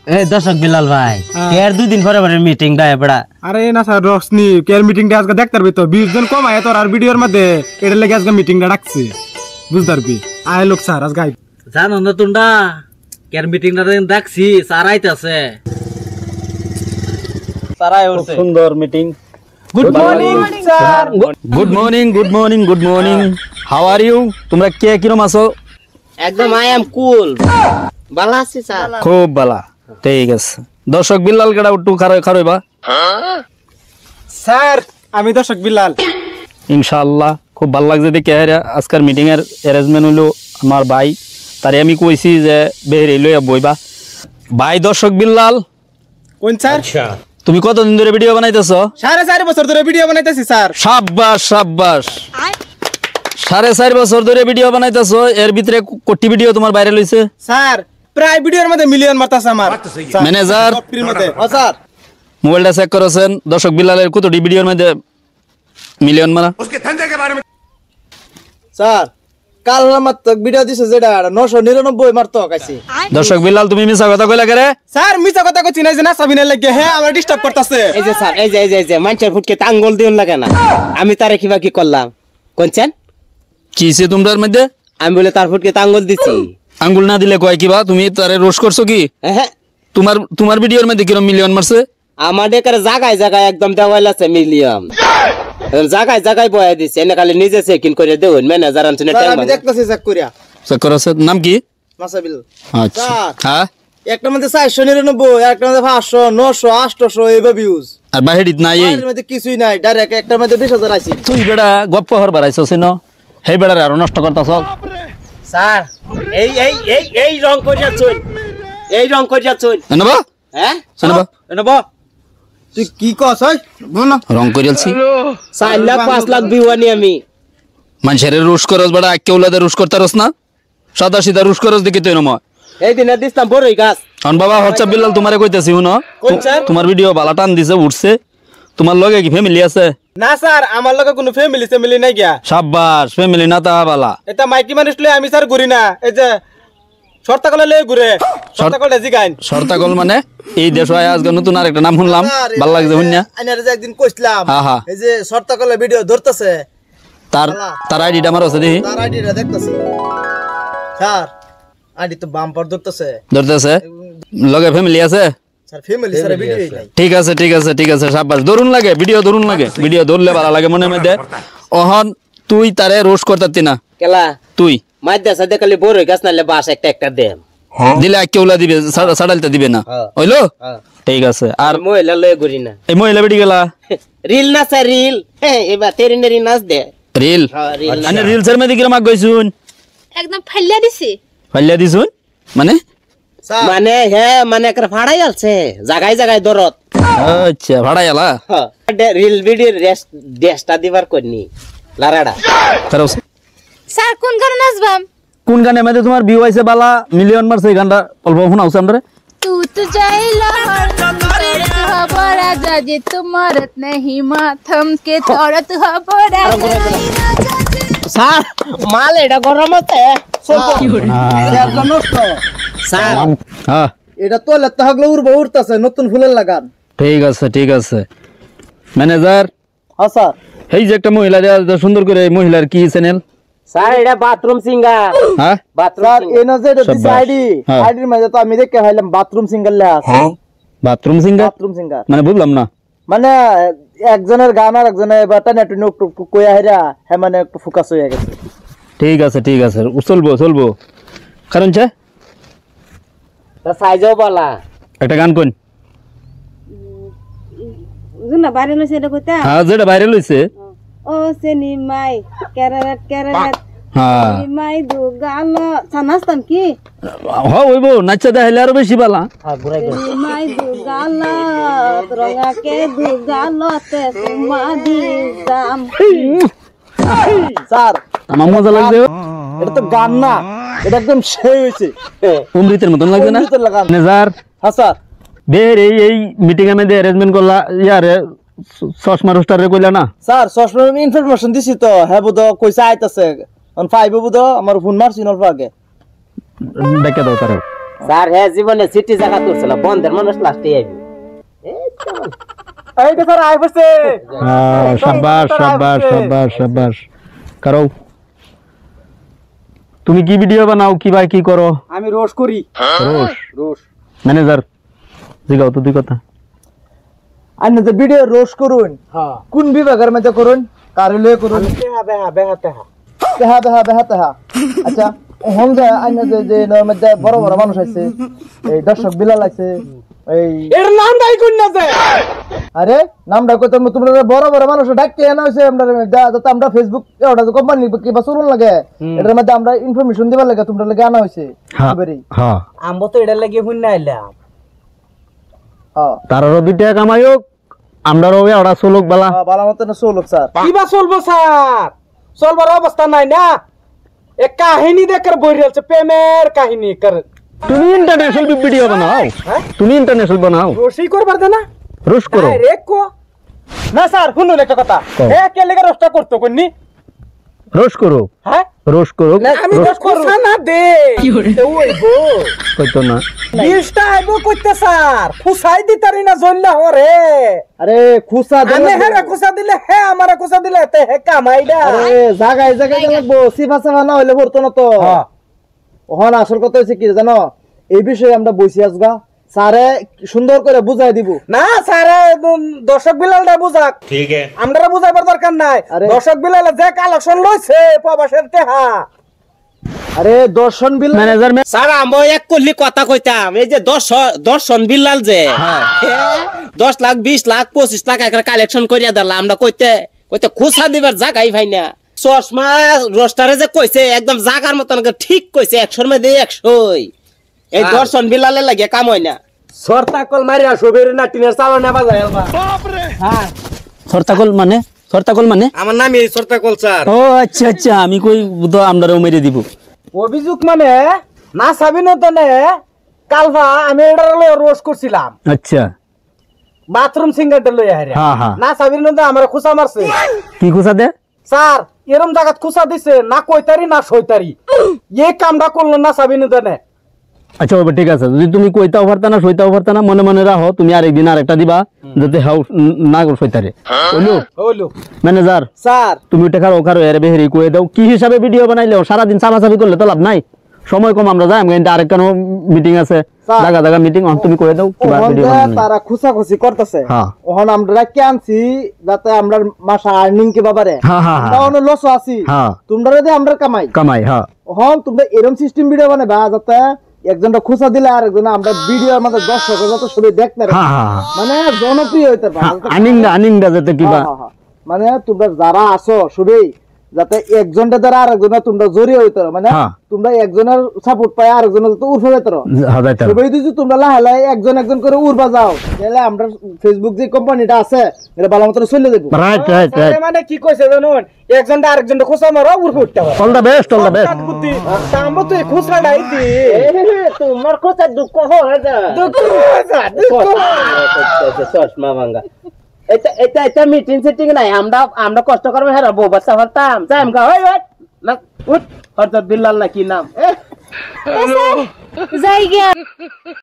ए दर्शक बिलाल भाई केयर 2 दिन পরে পরে মিটিং দা এবড়া আরে না স্যার রশনি কেয়ার মিটিংটা আজকে দেখতে পারবি তো 20 জন কম আয় তোর আর ভিডিওর মধ্যে এর লাগি আজকে মিটিংটা ডাকছি বুঝতে পারবি আয় লোক স্যার আজকে জানো না তোমরা কেয়ার মিটিংটা ডাকছি স্যার আইতাছে স্যার আয় ওরছে সুন্দর meeting good morning sir good morning how are you তোমরা কে কিরম আছো একদম আই এম কুল ভালো আছি স্যার খুব ভালো ঠিক আছে দর্শক বিল্লাল গড়া একটু খারইবা স্যার আমি দর্শক বিল্লাল ইনশাআল্লাহ খুব ভালো লাগছে দেখে আজকের মিটিং এর অ্যারেঞ্জমেন্ট হলো আমার ভাই তারে আমি কইছি যে বেরে লইয়া বইবা ভাই দর্শক বিল্লাল কোন স্যার আচ্ছা তুমি কতদিন ধরে ভিডিও বানাইতেছো 4.5 বছর ধরে ভিডিও বানাইতেছি স্যার শাবাশ 4.5 বছর ধরে ভিডিও বানাইতেছো এর ভিতরে কোটি ভিডিও তোমার ভাইরাল হইছে স্যার প্রায় ভিডিওর মধ্যে মিলিয়ন মারতাছে আমার ম্যানেজার ও স্যার মোবাইলটা চেক করেছেন দর্শক বিল্লালের কতটি ভিডিওর মধ্যে মিলিয়ন মারা স্যার কাল আমার তো ভিডিও দিছে যেটা 999 মারতো কাছে দর্শক বিল্লাল তুমি মিছা কথা কইলা কেরে স্যার মিছা কথা কইছি না যে না সাবিনের লাগে হ্যাঁ আমার ডিস্টার্ব করতেছে এই যে স্যার এই যে মানচার ফুটকে আঙ্গুল দিউন লাগে না আমি তারে কিবা কি করলাম কোনছেন কিছে তোমার মধ্যে আমি বলে তার ফুটকে আঙ্গুল দিছি আঙ্গুল না দিলে কয় কিবা তুমি তারে রোশ করছো কি হ্যাঁ তোমার ভিডিওর মধ্যে কিরম মিলিয়ন মারছে আমাদের করে জায়গায় জায়গায় একদম দেওয়াল আছে মিলিয়ন জায়গায় জায়গায় বয়া দিছে এনে খালি নিজে চেকিং করে দেউন ম্যানেজার আনছনে টাইম আমি দেখতেছি চেক করিয়া চেক করেছে নাম কি মাসাবিল আচ্ছা হ্যাঁ একটা মধ্যে 499 একটা মধ্যে 500 900 800 এইভাবে ভিউজ আর বাহিরিত নাই এই এর মধ্যে কিছুই নাই ডাইরেক্ট একটার মধ্যে 20000 আইছে তুই বেড়া গপ্প হর বাড়াইছস ন হেই বেড়া আর নষ্ট করতাছ স্যার এই রং করিয়া চল এনেবা হ্যাঁ এনেবা তুই কি কস ওই বল না রং করিলছি 4 লাখ 5 লাখ ভিউয়ানি আমি মানুষের রুশ করস বেড়া কেউলাদের রুশ করতারস না সাদা সিধা রুশ করস দেখি তুই নমা এই দিনে দিস্তাম বড়ই গাছ অন বাবা হোয়াটসঅ্যাপ বিল্লাল তোমারে কইতাছি হুনো তোমার ভিডিও বালা টান দিছে উঠছে তোমার লগে কি ফ্যামিলি আছে না স্যার আমার লগে কোনো ফ্যামিলি নাই গিয়া শাবাশ ফ্যামিলি না তা বালা এটা মাইকি মানুষ লই আমি স্যার ঘুরি না এই যে শর্তাকলে লই ঘুরে শর্তাকলে জিগাইন শর্তাকল মানে এই দেশ আজকে নতুন আরেকটা নাম শুনলাম ভালো লাগছে শুনিয়া আইনারে যে একদিন কইছিলাম হ্যাঁ এই যে শর্তাকলে ভিডিও ধরতেছে তার আইডিটা আমার আছে দেখি তার আইডিটা দেখতেছি স্যার আইডি তো বাম্পার ধরতেছে লগে ফ্যামিলি আছে স্যার ফ্যামিলি স্যার ভিডিও নাই ঠিক আছে শাবাশ দরুন লাগে ভিডিও ধরলে ভালো লাগে মনে মধ্যে ওহন তুই তারে রোস্ট করতাতি না কেলা তুই মাইদা সাদে খালি বড়ই গাছ নালে বাস একটা দেম দিলে কেউলা দিবে সাড়ালতে দিবে না হইলো ঠিক আছে আর মহিলা লয়ে ঘুরি না এই মহিলা বেটি গেলা রিল না স্যার রিল এবার তেরিনেরি নাচ দে রিল আনে রিলসের মধ্যে কিরম গইছুন একদম ফাল্লা দিছুন মানে হ্যাঁ মানে একটা ফাড়াই আছে জায়গায় জায়গায় দরদ আচ্ছা ভাড়াই আলা রিল ভিডিও রেস্টটা দিবার করনি লারাডা করো স্যার কোন গানে নাচবাম কোন গানে মধ্যে তোমার ভিউ আইছে বালা মিলিয়ন মারছে এই গানটা অল্প শোনাও আমরা तू तो जाइला हमारा जाजे तुम्हारत नहीं माथम के तोरत हमारा স্যার মাল এটা গরম আছে স্যার হ্যাঁ এটা তো লেতে হগলো উড়তাছে নতুন ফুলের লাগান ঠিক আছে ম্যানেজার হ্যাঁ স্যার এই যে একটা মহিলা সুন্দর করে মহিলার কি চ্যানেল স্যার এটা বাথরুম সিঙ্গার হ্যাঁ স্যার এনা যে দিছে আইডির মধ্যে তো আমি দেখে ভাইলাম বাথরুম সিঙ্গার লে আছে বাথরুম সিঙ্গার মানে বুঝলাম না মানে একজনের গান আর একজনের বাটন একটু কইয়া হেরা হ্যাঁ মানে একটু ফোকাস হয়ে গেছে ঠিক আছে চলবো কারণ চা সাইজও বলা একটা গান কোন জুনা ভাইরাল হইছে এটা কইতা হ্যাঁ যেটা ভাইরাল হইছে ও সেনি মাই কেরারাত হ্যাঁ মাই দু গালো সানাস্তাম কি হইবো নাচা দেখাইলে আরো বেশি বালা মাই দু গালো রঙা কে দু গালো তে সুমাদি দাম স্যার আমার মজা লাগছে এটা তো গান না এটা একদম সেই হইছে অমৃতের মতন লাগছে না ম্যানেজার হ্যাঁ স্যার বের এই মিটিং এ মধ্যে অ্যারেঞ্জমেন্ট করলা ইয়ারে চশমা রোস্টারে কইলা না স্যার চশমা ইনফরমেশন দিছি তো হ্যাঁ বুধ কইসা আইতাছে অন ফাইব বুধ আমার ফোন মারছি নল আগে ডেকে দাও তার স্যার হ্যাঁ জীবনে সিটি জায়গা তুলছে না বন্ধের মানুষ লাস্টে আইবি এই তো স্যার আই বসে শাবাশ শাবাশ শাবাশ শাবাশ করো তুমি কি ভিডিও বানাও কি ভাই কি করো আমি রোজ করি রোশ রোজ ম্যানেজার জিগাও তো দুই কথা আপনি যে ভিডিও রোজ করুন হ্যাঁ কোন বিভাগের মধ্যে করুন কার্যালয়ে করুন বেহা বেহা বেহা তেহা তেহা বেহা বেহা তেহা আচ্ছা হম যে আপনি যে মধ্যে বড় বড় মানুষ আছে এই দর্শক বিলাল আছে এই এর নাম দাই কোন না যে আরে নামটা কত তোমরা বড় বড় মানুষ ডাকতে আনা হইছে আমরা যাতে আমরা ফেসবুক ওটা কোম্পানি কি বা চলুন লাগে এটার মধ্যে আমরা ইনফরমেশন দিবার লাগে তোমরা লাগে আনা হইছে এবারে হ্যাঁ আমবো তো এটা লাগি হুন না আইলাম হ্যাঁ তারও দুইটা কামাইও আমরাও ওরা চলুক বালা ভালো মতো না চলুক স্যার কিবা চলবো স্যার চলবার অবস্থা নাই না এক কাহিনী দেখার বই রয়েছে প্রেমের কাহিনী কর তুমি ইন্টারন্যাশনাল ভিডিও বানাও তুমি ইন্টারন্যাশনাল বানাও রসই করবার দে না রোশ করো ডাইরেক্ট কো না স্যার শুনুন একটা কথা কও। এ কে লেগে রসটা করতো কোননি রোশ করো হ্যাঁ রোশ করো আমি রস করছ না দে ওই গো কইতো না লিস্টটা আইবো কইতে স্যার খুসাই দিতারি না জল্লা হরে আরে খুসা আমি হেরা খুসা দিলে হে আমারে খুসা দিলে তে হে কামাইডা আরে জায়গায় জায়গায় লাগবো সিফা সাফা না হইলে ভরতো না তো হ্যাঁ ওখান আসল কথা হচ্ছে কি জানো এই বিষয়ে আমরা বসি আসগা স্যারে সুন্দর করে বুঝাই দিব না স্যার দর্শক বিলালটা বুঝাক ঠিক আছে আমরা বুঝাইবার দরকার নাই আরে। দর্শক বিলাল যে কালেকশন লইছে প্রবাসের টেহা আরে দর্শন বিল ম্যানেজার স্যার আমি এক কলি কথা কইতাম এই যে দর্শন বিল্লাল যে 10 লাখ 20 লাখ 25 লাখ একটা কালেকশন করিয়া দিলাম আমরা কইতে খুচা দিবার জায়গাই ভাই না চশমা রোস্টারে যে কইছে একদম জাগার মতন ঠিক কইছে 100 মধ্যে 100 এই দর্শন বিল্লালে লাগে কাম হয় না সরতা কল মারিয়া সবের না টিনের চালো না বাজায় আলবা সরতাকল মানে আমার নাম এই সরতা কল স্যার ও আচ্ছা আচ্ছা আমি কই তো আমরাও মেরে দিব অভিযোগ মানে না সাবিনতনে কালভা আমি এটা রোজ করছিলাম আচ্ছা বাথরুম সিঙ্গারটা লই আরে হ্যাঁ, হ্যাঁ। না সাবিনতনে আমার খুসা মারছে কি খুঁজা দে স্যার এরম জায়গাত খুসা দিছে না কইতারি না সইতারি এই কামটা করলো না সাবিনতনে আচ্ছা ওইবার ঠিক আছে যদি তুমি কইতাও পারতা না সইতাও পারতা না মনে মনে রাখো তুমি আরেকদিন আরেকটা দিবা যাতে হাউ না কর সইতারে হইলো হইলো ম্যানেজার স্যার তুমি ওটা খারো এর বেহেরি কয়ে দাও কি হিসাবে ভিডিও বানাইলেও সারাদিন চাপাচাপি করলে তো লাভ নাই সময় কম আমরা যাই কিন্তু আরেক কেন মিটিং আছে স্যার। জায়গা জায়গা মিটিং তুমি কয়ে দাও কিবা ওখান ভিডিও যে বানাইলে তারা খুসাখুসি করতেছে হ্যাঁ। ওখান আমরা কি আনছি যাতে আমরা মাসা আর্নিং কি বাবারে হ্যাঁ, হ্যাঁ, হ্যাঁ। তাও লস আছি হ্যাঁ। তোমরা যদি আমরা কামাই কামাই হ্যাঁ ওখান তোমরা এরম সিস্টেম ভিডিও বানাবা যাতে একজনটা খুসা দিলে আর একজন আমরা ভিডিওর মধ্যে দর্শক যাতে সবাই দেখতে পারে হ্যাঁ, হ্যাঁ, হ্যাঁ। মানে জনপ্রিয় হইতে পারে আনিংটা যাতে কিবা হ্যাঁ, হ্যাঁ, হ্যাঁ। মানে তোমরা যারা আসো সবাই যাতে একজনটা দ্বারা আর একজনের তোমরা জড়িয়ে হইতে পারো মানে হ্যাঁ। তোমরা একজনের সাপোর্ট পাই আর একজনের যাতে উর্ফে যেতে পারো যাইতে হবে। সবাই যদি তোমরা লাহে লাহে একজন করে উড়বা যাও তাহলে আমরা ফেসবুক যে কোম্পানিটা আছে এটা ভালো মতো চলে যাবো রাইট রাইট রাইট স্যার মানে কি কইছে জানুন একজনটা আরেকজনটা খুসা মারো উড় উঠতে পারে all the best all the best বুদ্ধি তাম্বো তুই খুসরা নাই দি তোমার কথা দুঃখ হয় না চশমা ভাঙ্গা এটা মিটিং সেটিং নাই আমরা কষ্ট করবো হ্যাঁ বউ বাচ্চা হতাম যাই আমগা ওই না উঠ হরত বিল্লাল না কি নাম যাই গিয়া